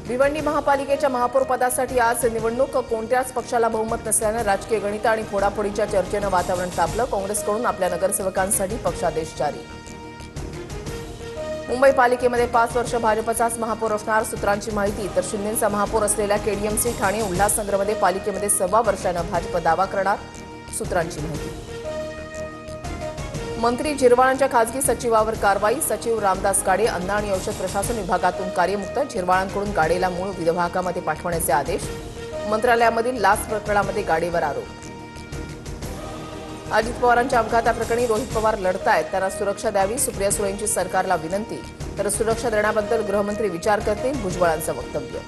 भिवंडी महापालिकेच्या महापौर पदासाठी आज निवडणूक. कोणत्याच पक्षाला बहुमत नसल्यानं राजकीय गणित आणि फोडाफोडीच्या चर्चेनं वातावरण तापलं. काँग्रेसकडून आपल्या नगरसेवकांसाठी पक्षादेश जारी. मुंबई पालिकेमध्ये 5 वर्ष भाजपचाच महापौर असणार सूत्रांची माहिती. तर शिंदेंचा महापौर असलेल्या केडीएमसी ठाणे उल्हासनगरमध्ये पालिकेमध्ये 1.25 वर्षानं भाजप दावा करणार सूत्रांची माहिती. मंत्री झिरवाळांच्या खासगी सचिवावर कारवाई. सचिव रामदास गाडे अन्न आणि औषध प्रशासन विभागातून कार्यमुक्त. झिरवाळांकडून गाडेला मूळ विभागामध्ये पाठवण्याचे आदेश. मंत्रालयामधील लाच प्रकरणामध्ये गाडेवर आरोप. अजित पवारांच्या अपघाताप्रकरणी रोहित पवार लढतायत. त्यांना सुरक्षा द्यावी सुप्रिया सुळेंची सरकारला विनंती. तर सुरक्षा देण्याबद्दल गृहमंत्री विचार करतील भुजबळांचं वक्तव्य.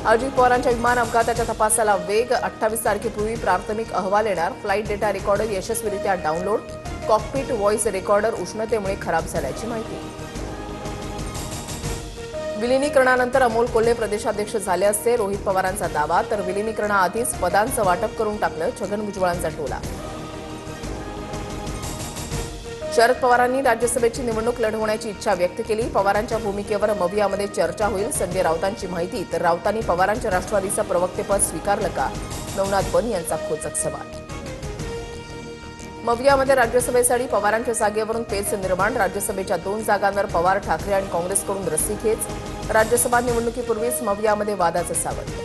अजित पवारांच्या विमान अपघाताच्या तपासाला वेग. 28 तारखेपूर्वी प्राथमिक अहवाल येणार. फ्लाईट डेटा रेकॉर्डर यशस्वीरित्या डाऊनलोड. कॉकपिट व्हॉइस रेकॉर्डर उष्णतेमुळे खराब झाल्याची माहिती. विलिनीकरणानंतर अमोल कोल्हे प्रदेशाध्यक्ष झाले असते रोहित पवारांचा दावा. तर विलिनीकरणाआधीच पदांचं वाटप करून टाकलं छगन भुजबळांचा टोला. शरद पवारांनी राज्यसभेची निवडणूक लढवण्याची इच्छा व्यक्त केली. पवारांच्या भूमिकेवर मवियामध्ये चर्चा होईल संजय राऊतांची माहिती. तर राऊतांनी पवारांच्या राष्ट्रवादीचं प्रवक्तेपद स्वीकारलं का नवनाथ बन यांचा खोचक सवाल. मवियामध्ये राज्यसभेसाठी पवारांच्या जागेवरून पेच निर्माण. राज्यसभेच्या 2 जागांवर पवार ठाकरे आणि काँग्रेसकडून रस्सीखेच. राज्यसभा निवडणुकीपूर्वीच मवियामध्ये वादाचं सावट.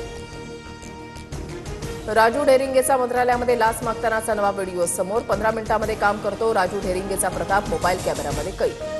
राजू ढेरिंगेचा मंत्रालयामध्ये लाच मागतानाचा नवा व्हिडिओ समोर. 15 मिनिटांमध्ये काम करतो राजू ढेरिंगेचा प्रताप मोबाईल कॅमेरामध्ये कैद.